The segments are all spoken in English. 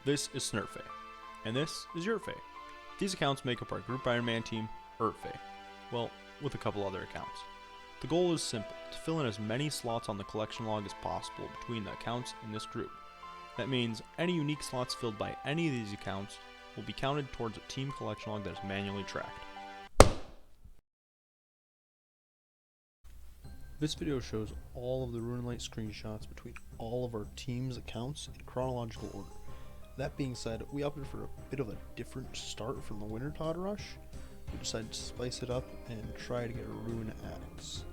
This is Snurfe, and this is Yurtfe. These accounts make up our group Ironman team, Yurtfe. Well, with a couple other accounts. The goal is simple, to fill in as many slots on the collection log as possible between the accounts in this group. That means any unique slots filled by any of these accounts will be counted towards a team collection log that is manually tracked. This video shows all of the Ruin Light screenshots between all of our team's accounts in chronological order. That being said, we opted for a bit of a different start from the Wintertod rush. We decided to spice it up and try to get a Rune Axe,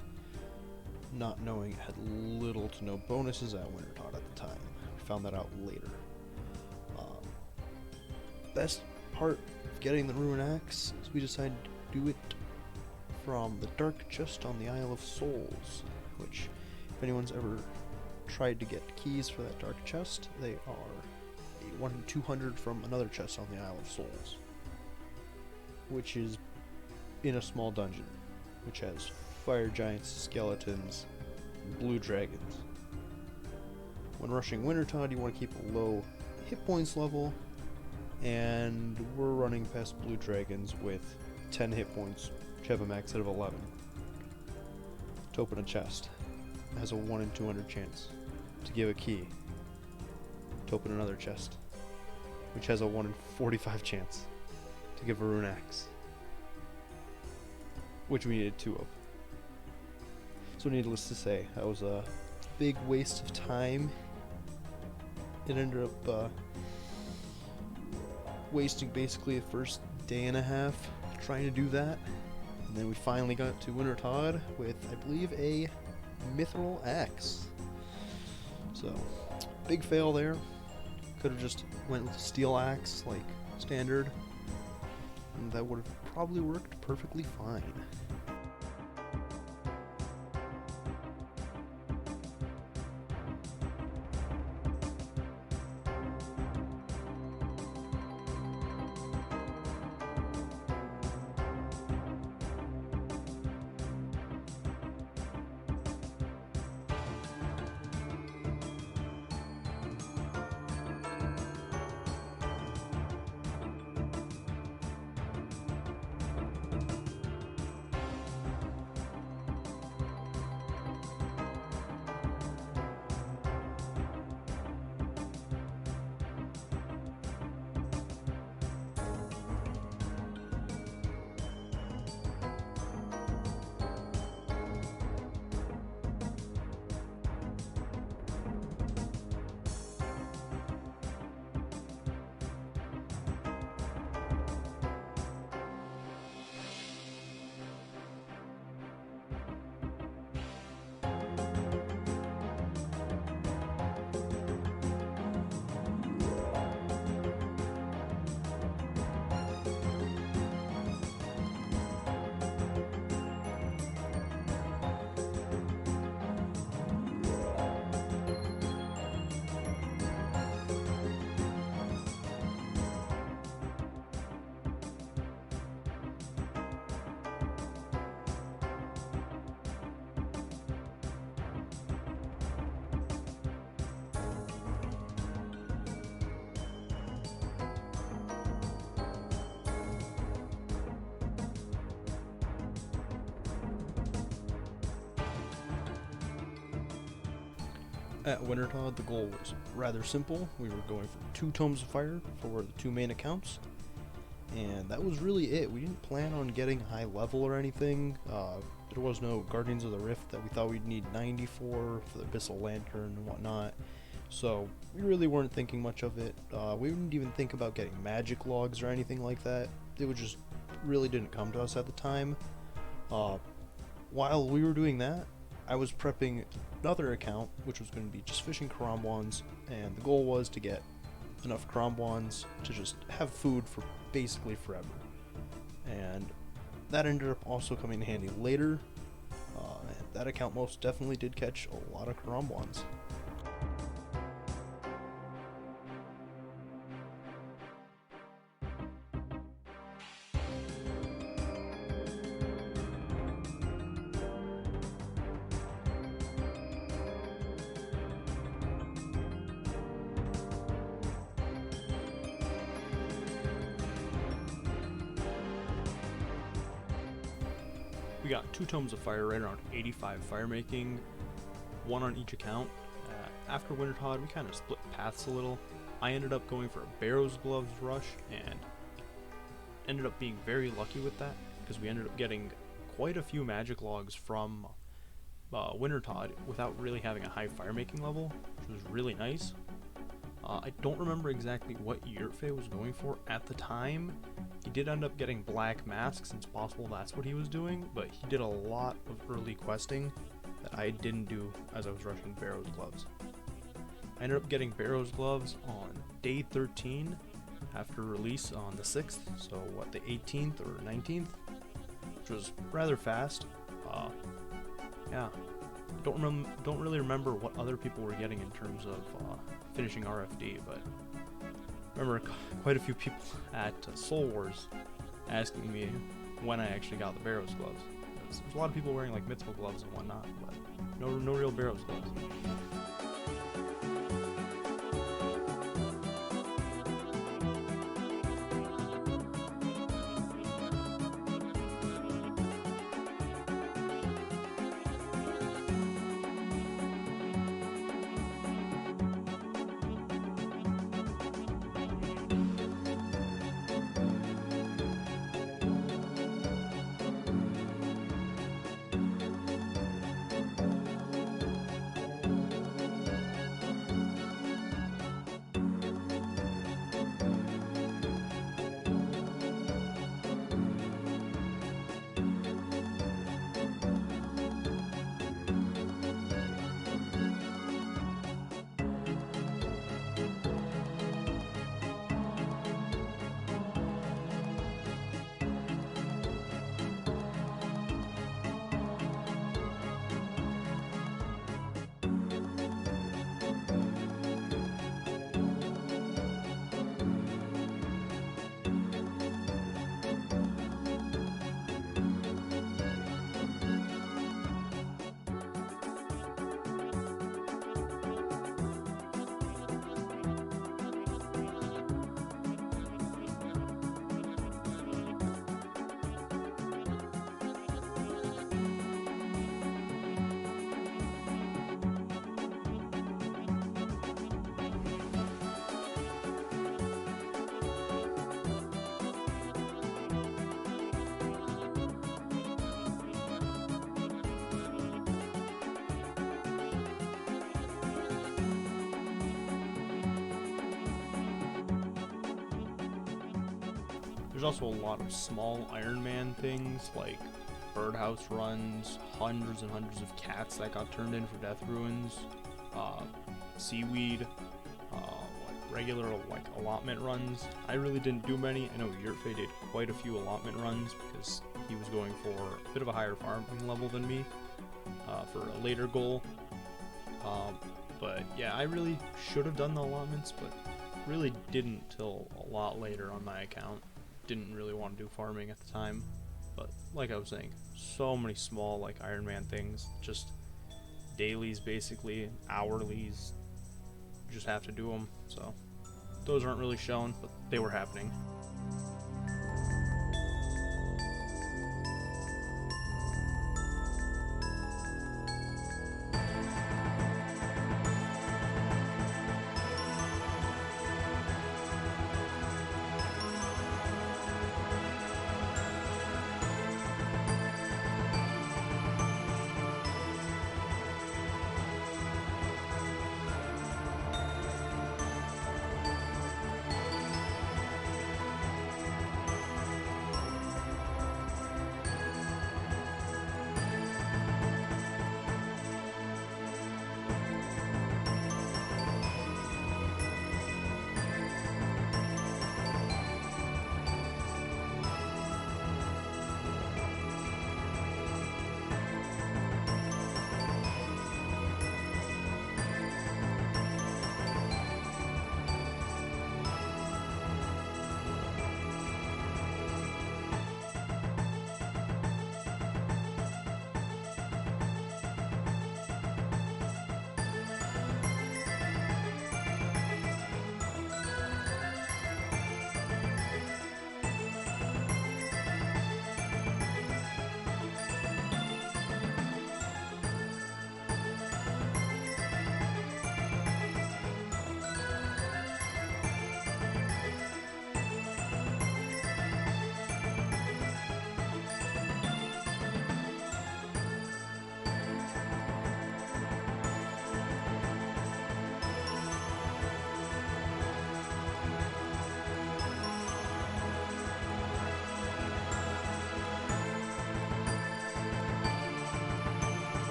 not knowing it had little to no bonuses at Wintertod at the time. We found that out later. Best part of getting the Rune Axe is we decided to do it from the Dark Chest on the Isle of Souls, which, if anyone's ever tried to get keys for that Dark Chest, they are a 1 in 200 from another chest on the Isle of Souls, which is in a small dungeon, which has fire giants, skeletons, and blue dragons. When rushing Wintertod, you want to keep a low hit points level, and we're running past blue dragons with 10 hit points, which have a max hit of 11. To open a chest, it has a 1 in 200 chance to give a key. To open another chest, which has a 1 in 45 chance to give a Rune Axe, which we needed 2 of. So needless to say, that was a big waste of time. It ended up wasting basically the first day and a half trying to do that. And then we finally got to Wintertod with, I believe, a Mithril Axe. So, big fail there. Could have just went with a Steel Axe, like standard, and that would have probably worked perfectly fine. At Wintertod, the goal was rather simple. We were going for 2 Tomes of Fire for the 2 main accounts, and that was really it. We didn't plan on getting high level or anything. There was no Guardians of the Rift that we thought we'd need 90 for the Abyssal Lantern and whatnot, so we really weren't thinking much of it. We didn't even think about getting magic logs or anything like that. It would just really didn't come to us at the time. While we were doing that, I was prepping another account, which was going to be just fishing Karambwans, and the goal was to get enough Karambwans to just have food for basically forever. And that ended up also coming in handy later. And that account most definitely did catch a lot of Karambwans. We got 2 tomes of fire, right around 85 fire making, 1 on each account. After Wintertod, we kind of split paths a little. I ended up going for a Barrow's Gloves rush and ended up being very lucky with that because we ended up getting quite a few magic logs from Wintertod without really having a high fire making level, which was really nice. I don't remember exactly what Yurtfey was going for at the time. He did end up getting Black Mask, since possible that's what he was doing, but he did a lot of early questing that I didn't do as I was rushing Barrow's Gloves. I ended up getting Barrow's Gloves on day 13 after release on the 6th, so what, the 18th or 19th, which was rather fast. Yeah, don't really remember what other people were getting in terms of finishing RFD, but I remember quite a few people at Soul Wars asking me when I actually got the Barrow's Gloves. There's a lot of people wearing like mythical gloves and whatnot, but no real Barrow's Gloves. There's also a lot of small Ironman things like birdhouse runs, hundreds and hundreds of cats that got turned in for death ruins, seaweed, regular like allotment runs. I really didn't do many. I know Yurtfey did quite a few allotment runs because he was going for a bit of a higher farming level than me for a later goal. But yeah, I really should have done the allotments, but really didn't till a lot later on my account. Didn't really want to do farming at the time, but like I was saying, so many small like Ironman things, just dailies basically, hourlies, just have to do them, so those aren't really shown, but they were happening.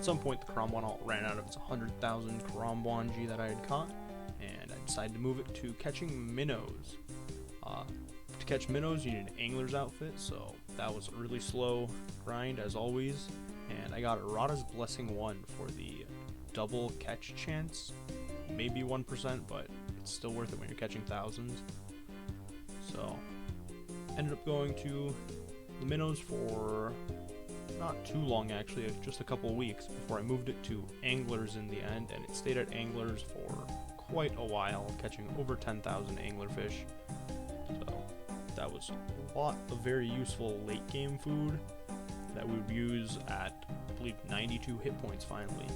some point the Karamwan ran out of its 100,000 Karamwanji that I had caught, and I decided to move it to catching minnows. To catch minnows, you need an angler's outfit, so that was a really slow grind as always, and I got a Rada's Blessing 1 for the double catch chance, maybe 1%, but it's still worth it when you're catching thousands. So, ended up going to the minnows for not too long actually, just a couple weeks before I moved it to anglers in the end, and it stayed at anglers for quite a while, catching over 10,000 anglerfish. So that was a lot of very useful late game food that we would use at, I believe, 92 hit points finally.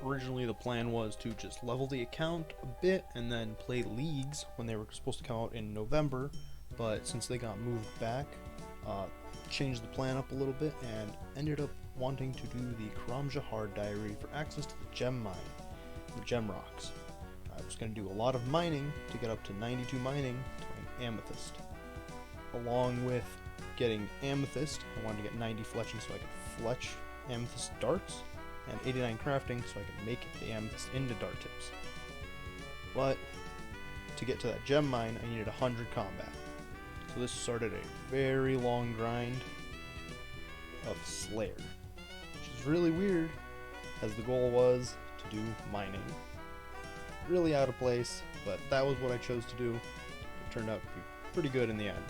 Originally the plan was to just level the account a bit and then play leagues when they were supposed to come out in November, but since they got moved back, changed the plan up a little bit and ended up wanting to do the Karam Jahar diary for access to the gem mine, the gem rocks. I was going to do a lot of mining to get up to 92 mining to mine amethyst. Along with getting amethyst, I wanted to get 90 fletching so I could fletch amethyst darts, and 89 crafting so I could make the amethyst into dart tips. But to get to that gem mine, I needed 100 combat. So this started a very long grind of Slayer, which is really weird, as the goal was to do mining. Really out of place, but that was what I chose to do. It turned out to be pretty good in the end.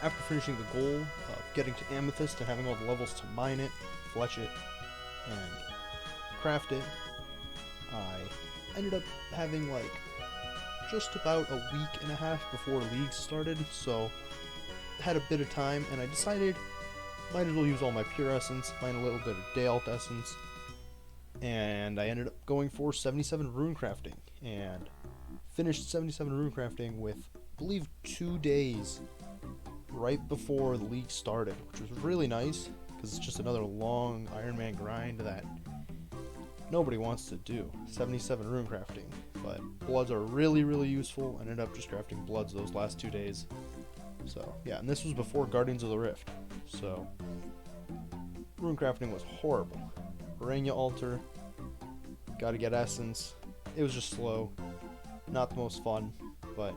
After finishing the goal of getting to amethyst and having all the levels to mine it, fletch it, and craft it, I ended up having like just about a week and a half before leagues started, so had a bit of time, and I decided might as well use all my pure essence, mine a little bit of day alt essence, and I ended up going for 77 rune crafting, and finished 77 rune crafting with, I believe, 2 days right before the league started, which was really nice because it's just another long Ironman grind that nobody wants to do. 77 rune crafting, but bloods are really, really useful. I ended up just crafting bloods those last 2 days. So yeah, and this was before Guardians of the Rift, so rune crafting was horrible. Aranya altar, gotta get essence. It was just slow, not the most fun, but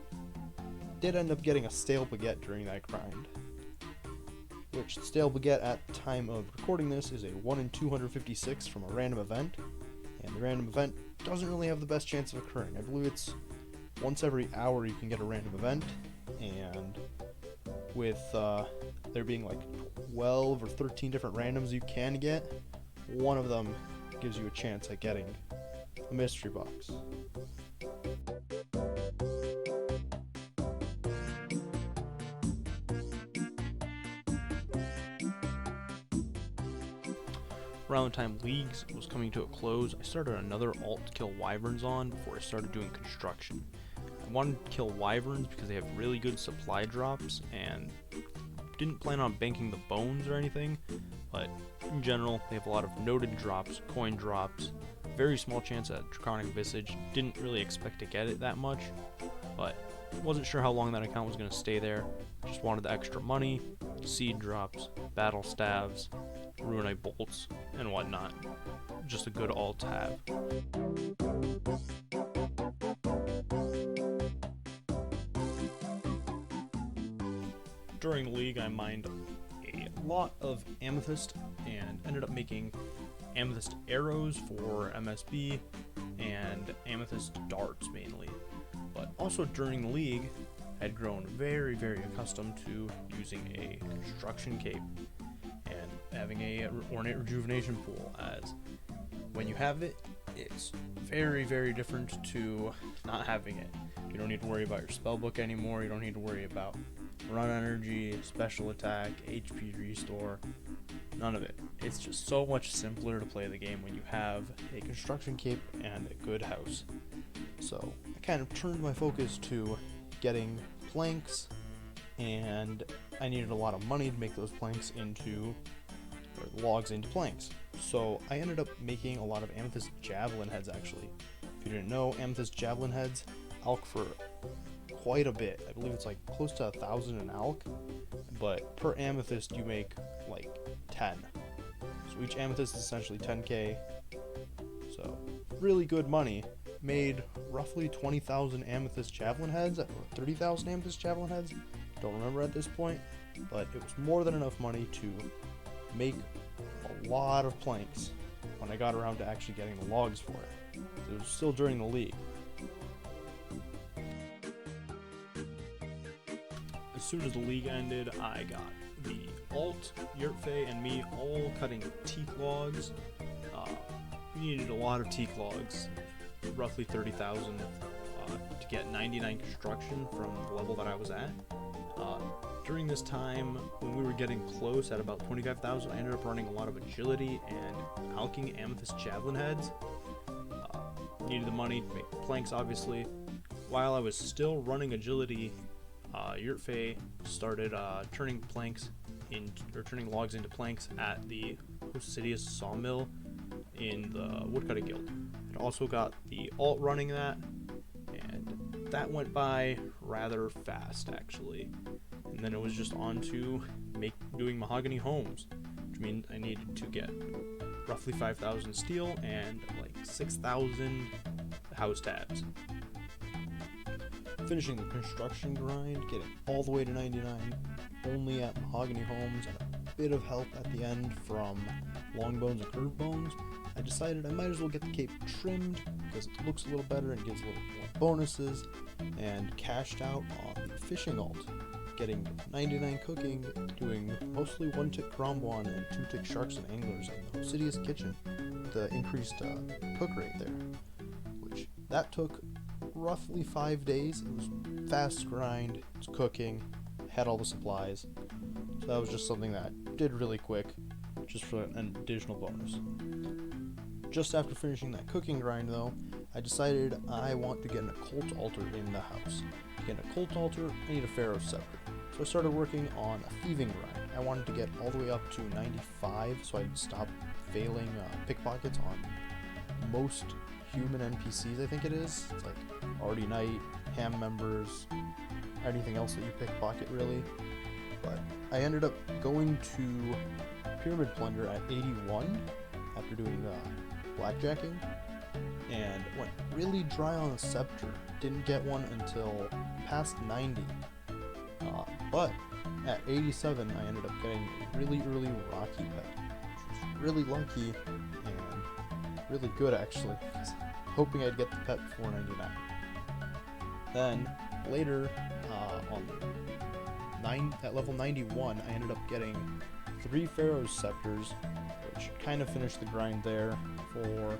did end up getting a stale baguette during that grind, which the stale baguette at the time of recording this is a 1 in 256 from a random event, and the random event doesn't really have the best chance of occurring. I believe it's once every hour you can get a random event, and with there being like 12 or 13 different randoms you can get, one of them gives you a chance at getting a mystery box. Around the time Leagues was coming to a close, I started another alt to kill wyverns on before I started doing construction. I wanted to kill wyverns because they have really good supply drops, and didn't plan on banking the bones or anything, but in general they have a lot of noted drops, coin drops, very small chance at Draconic Visage. Didn't really expect to get it that much, but wasn't sure how long that account was going to stay there. Just wanted the extra money, seed drops, battle staves, Ruinite bolts, and whatnot. Just a good alt to have. During League, I mined a lot of amethyst and ended up making amethyst arrows for MSB and amethyst darts mainly. But also during the League, I had grown very, very accustomed to using a construction cape and having a ornate rejuvenation pool, as when you have it, it's very, very different to not having it. You don't need to worry about your spellbook anymore, you don't need to worry about run energy, special attack, HP restore, none of it. It's just so much simpler to play the game when you have a construction cape and a good house. So I kind of turned my focus to getting planks, and I needed a lot of money to make those planks into, or logs into planks. So I ended up making a lot of amethyst javelin heads actually. If you didn't know, amethyst javelin heads alch for quite a bit. I believe it's like close to 1,000 an alch, but per amethyst you make like 10. So each amethyst is essentially 10k. So really good money. Made roughly 20,000 amethyst javelin heads, or 30,000 amethyst javelin heads. Don't remember at this point, but it was more than enough money to make a lot of planks when I got around to actually getting the logs for it. It was still during the League. As soon as the League ended, I got the alt, Yurtfey, and me all cutting teak logs. We needed a lot of teak logs, roughly 30,000 to get 99 construction from the level that I was at. During this time, when we were getting close at about 25,000, I ended up running a lot of agility and alching amethyst javelin heads. Needed the money to make planks, obviously. While I was still running agility, Yurtfey started turning logs into planks at the Hosidius sawmill in the Woodcutting Guild. I also got the alt running that, and that went by rather fast actually. And then it was just on to doing mahogany homes, which means I needed to get roughly 5,000 steel and like 6,000 house tabs. Finishing the construction grind, getting all the way to 99, only at mahogany homes, and a bit of help at the end from long bones and curved bones, I decided I might as well get the cape trimmed because it looks a little better and gives a little more bonuses, and cashed out on the fishing alt, getting 99 cooking, doing mostly 1-tick Gromboan and 2-tick sharks and anglers in the Hosidius kitchen, the increased cook rate there, which that took roughly 5 days. It was fast grind, it's cooking, had all the supplies, so that was just something that I did really quick, just for an additional bonus. Just after finishing that cooking grind though, I decided I want to get an occult altar in the house. To get an occult altar, I need a pharaoh scepter. So I started working on a thieving grind. I wanted to get all the way up to 95 so I'd stop failing pickpockets on most human NPCs, I think it is. It's like Already Knight, Ham members, anything else that you pickpocket really. But I ended up going to Pyramid Plunder at 81 after doing blackjacking, and went really dry on a scepter. Didn't get one until past 90. But at 87, I ended up getting a really early Rocky pet, which was really lucky and really good actually, hoping I'd get the pet before 99. Then later, at level 91, I ended up getting 3 Pharaoh's Scepters, which kind of finished the grind there for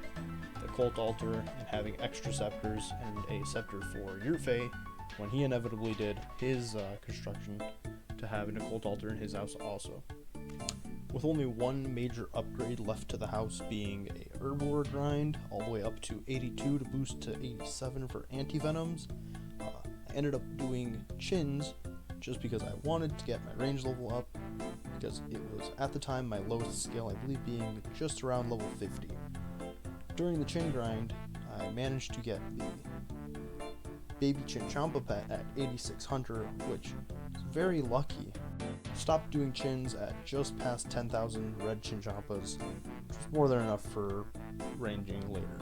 the Cult Altar and having extra scepters and a scepter for Yurfei when he inevitably did his construction to have an occult altar in his house also. With only one major upgrade left to the house being a herbivore grind all the way up to 82 to boost to 87 for anti-venoms, I ended up doing chins just because I wanted to get my range level up, because it was at the time my lowest skill, I believe being just around level 50. During the chin grind, I managed to get the baby Chinchampa pet at 8600, which is very lucky. Stopped doing chins at just past 10,000 red Chinchampas, which is more than enough for ranging later.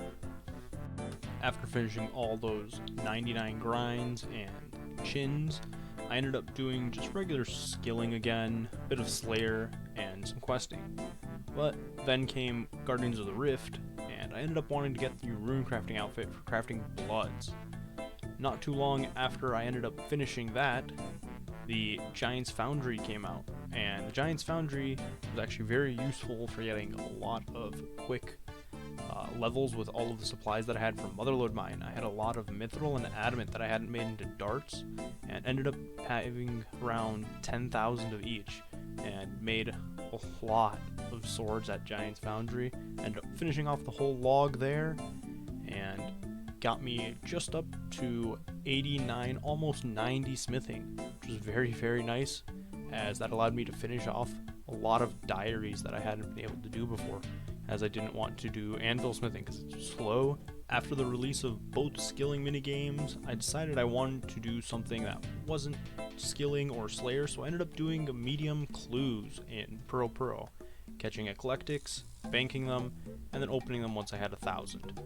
After finishing all those 99 grinds and chins, I ended up doing just regular skilling again, a bit of Slayer, and some questing. But then came Guardians of the Rift, and I ended up wanting to get the rune crafting outfit for crafting bloods. Not too long after I ended up finishing that, the Giant's Foundry came out, and the Giant's Foundry was actually very useful for getting a lot of quick levels with all of the supplies that I had from Motherlode Mine. I had a lot of mithril and adamant that I hadn't made into darts, and ended up having around 10,000 of each, and made a lot of swords at Giant's Foundry, ended up finishing off the whole log there, and got me just up to 89, almost 90 smithing, which was very, very nice, as that allowed me to finish off a lot of diaries that I hadn't been able to do before, as I didn't want to do anvil smithing because it's slow. After the release of both skilling minigames, I decided I wanted to do something that wasn't skilling or slayer, so I ended up doing medium clues in Pearl, catching eclectics, banking them, and then opening them once I had 1,000.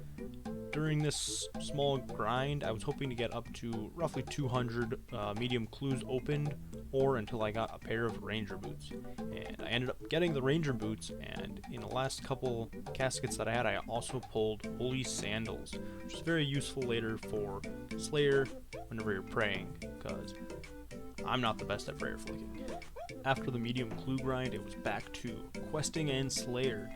During this small grind, I was hoping to get up to roughly 200 medium clues opened, or until I got a pair of ranger boots. And I ended up getting the ranger boots, and in the last couple caskets that I had, I also pulled holy sandals, which is very useful later for Slayer whenever you're praying, because I'm not the best at prayer flicking. After the medium clue grind, it was back to questing and Slayer,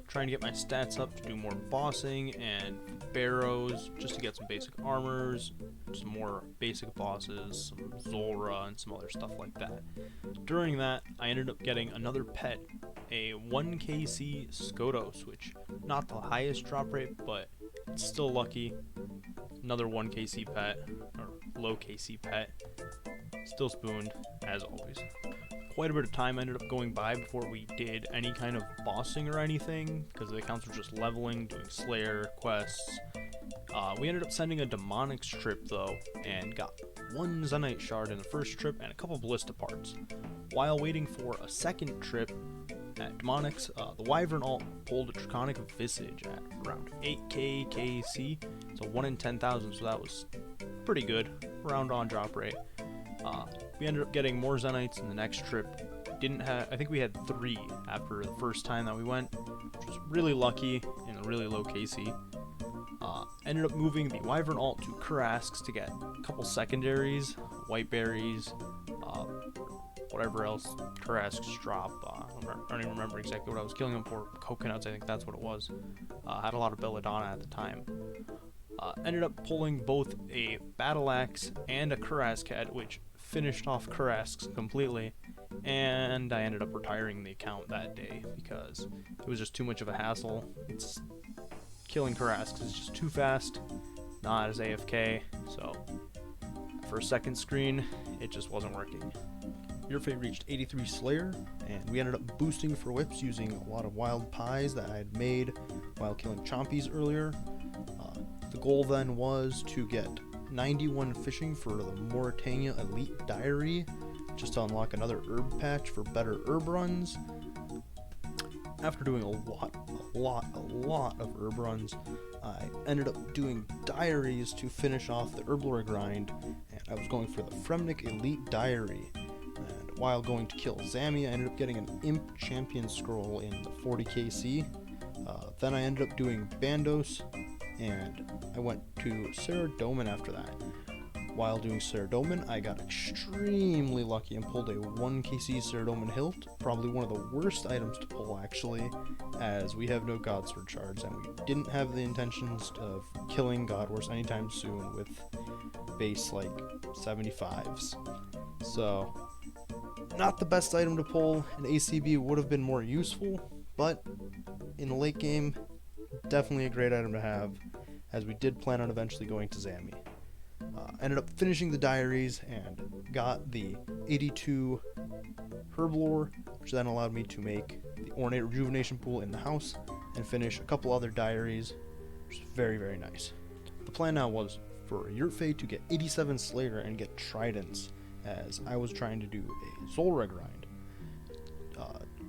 trying to get my stats up to do more bossing and barrows, just to get some basic armors, some more basic bosses, some Zora, and some other stuff like that. During that, I ended up getting another pet, a 1kc Skodos, which not the highest drop rate, but it's still lucky. Another 1kc pet, or low kc pet, still spooned, as always. Quite a bit of time ended up going by before we did any kind of bossing or anything, because the accounts were just leveling, doing Slayer quests. We ended up sending a Demonics trip though, and got 1 Zenite shard in the first trip and a couple Ballista parts. While waiting for a second trip at Demonics, the Wyvern alt pulled a Draconic Visage at around 8k KC, so 1 in 10,000, so that was pretty good, around on drop rate. We ended up getting more Zenites in the next trip. I think we had 3 after the first time that we went, which was really lucky in a really low KC. Ended up moving the Wyvern alt to Kurasks to get a couple secondaries, white berries, whatever else Kurasks drop. I don't even remember exactly what I was killing them for. Coconuts, I think that's what it was. Had a lot of Belladonna at the time. Ended up pulling both a Battle Axe and a Kurask head, which finished off Kurasks completely, and I ended up retiring the account that day because it was just too much of a hassle. Killing Kurasks is just too fast, not as AFK, so for a second screen, it just wasn't working. Yurfei reached 83 Slayer, and we ended up boosting for whips using a lot of wild pies that I had made while killing Chompies earlier. The goal then was to get 91 fishing for the Mauritania Elite Diary, just to unlock another herb patch for better herb runs. After doing a lot of herb runs, I ended up doing diaries to finish off the Herblore grind, and I was going for the Fremnik Elite Diary. And while going to kill Zammy, I ended up getting an Imp Champion Scroll in the 40 KC. Then I ended up doing Bandos, and I went to Saradomin after that. While doing Saradomin, I got extremely lucky and pulled a 1 KC Saradomin Hilt, probably one of the worst items to pull actually, as we have no Godsword shards, and we didn't have the intentions of killing God Wars anytime soon with base like 75s. So, not the best item to pull. An ACB would have been more useful, but in the late game, definitely a great item to have, as we did plan on eventually going to Zammy. Ended up finishing the diaries and got the 82 Herblore, which then allowed me to make the Ornate Rejuvenation Pool in the house and finish a couple other diaries, which is very, very nice. The plan now was for Yurtfey to get 87 Slayer and get Tridents, as I was trying to do a Zulra grind.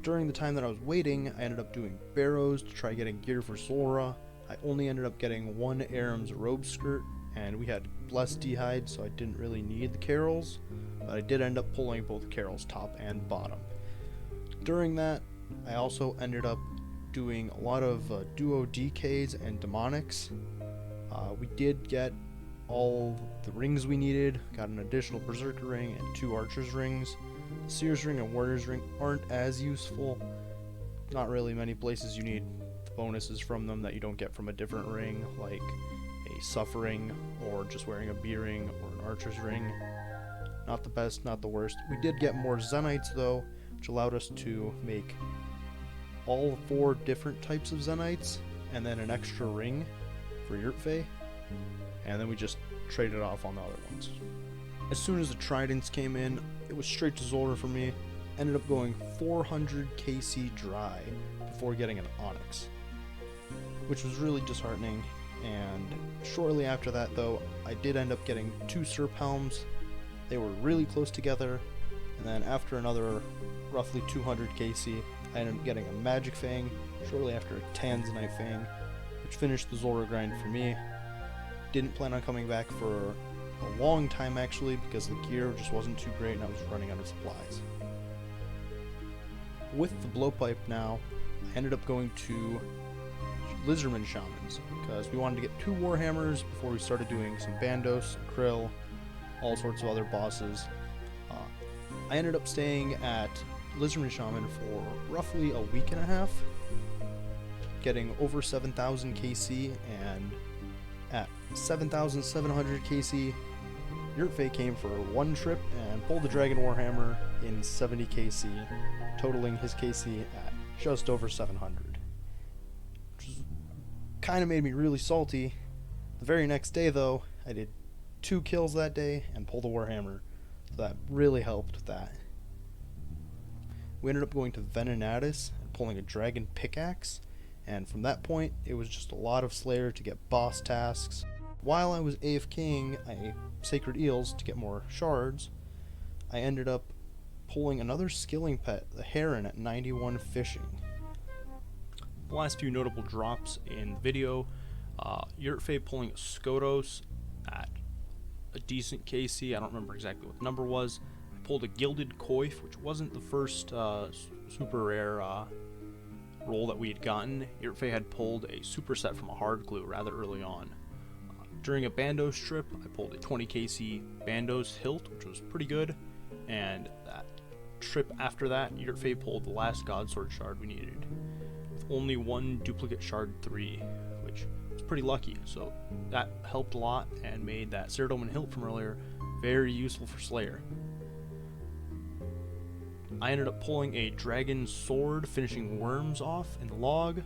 During the time that I was waiting, I ended up doing Barrows to try getting gear for Zulra. I only ended up getting 1 Aram's robe skirt, and we had Blessed D'hide, so I didn't really need the Carols, but I did end up pulling both Carols top and bottom. During that, I also ended up doing a lot of duo DKs and demonics. We did get all the rings we needed, got an additional Berserker ring and 2 Archer's rings. The Seer's ring and Warrior's ring aren't as useful. Not really many places you need bonuses from them that you don't get from a different ring, like a Suffering or just wearing a B ring or an Archer's ring. Not the best, not the worst. We did get more Zenites though, which allowed us to make all 4 different types of Zenites and then an extra ring for Yurtfey, and then we just traded off on the other ones. As soon as the Tridents came in, it was straight to Zulra for me. Ended up going 400 KC dry before getting an Onyx, which was really disheartening. And shortly after that though, I did end up getting 2 Serp Helms. They were really close together, and then after another roughly 200 KC, I ended up getting a Magic Fang shortly after a Tanzanite Fang, which finished the Zulra grind for me. Didn't plan on coming back for a long time actually, because the gear just wasn't too great and I was running out of supplies. With the Blowpipe now, I ended up going to Lizardman Shamans, because we wanted to get 2 Warhammers before we started doing some Bandos, Krill, all sorts of other bosses. I ended up staying at Lizardman Shaman for roughly a week and a half, getting over 7,000 KC, and at 7,700 KC, Yurtfey came for 1 trip and pulled the Dragon Warhammer in 70 KC, totaling his KC at just over 700. Which kind of made me really salty. The very next day though, I did 2 kills that day and pulled a Warhammer, so that really helped with that. We ended up going to Venenatis and pulling a Dragon Pickaxe, and from that point, it was just a lot of Slayer to get boss tasks. While I was AFKing Sacred Eels to get more shards, I ended up pulling another skilling pet, the Heron, at 91 fishing. The last few notable drops in the video, Yurtfey pulling a Skotos at a decent KC, I don't remember exactly what the number was. I pulled a Gilded Coif, which wasn't the first super rare roll that we had gotten. Yurtfey had pulled a superset from a hard glue rather early on. During a Bandos trip, I pulled a 20 KC Bandos hilt, which was pretty good, and that trip after that, Yurtfey pulled the last Godsword shard we needed, with only 1 duplicate shard 3, which was pretty lucky, so that helped a lot and made that Saradomin hilt from earlier very useful for Slayer. I ended up pulling a Dragon Sword, finishing Worms off in the log.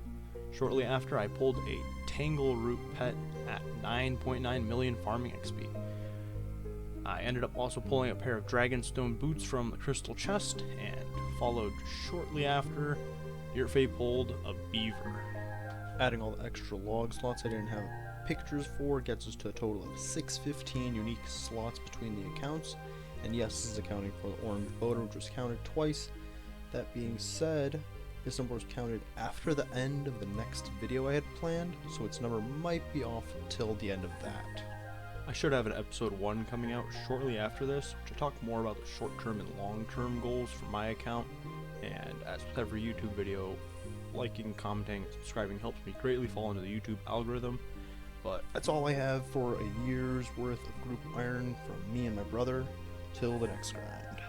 Shortly after, I pulled a Tangle Root pet at 9.9 million farming XP. I ended up also pulling a pair of Dragonstone boots from the Crystal Chest, and followed shortly after, Yurtfey pulled a Beaver. Adding all the extra log slots I didn't have pictures for gets us to a total of 615 unique slots between the accounts, and yes, this is accounting for the orange boater, which was counted twice. That being said, This number was counted after the end of the next video I had planned, so its number might be off until the end of that. I should have an episode 1 coming out shortly after this, to talk more about the short-term and long-term goals for my account, and as with every YouTube video, liking, commenting, and subscribing helps me greatly fall into the YouTube algorithm. But That's all I have for a year's worth of group iron from me and my brother. Till the next grind.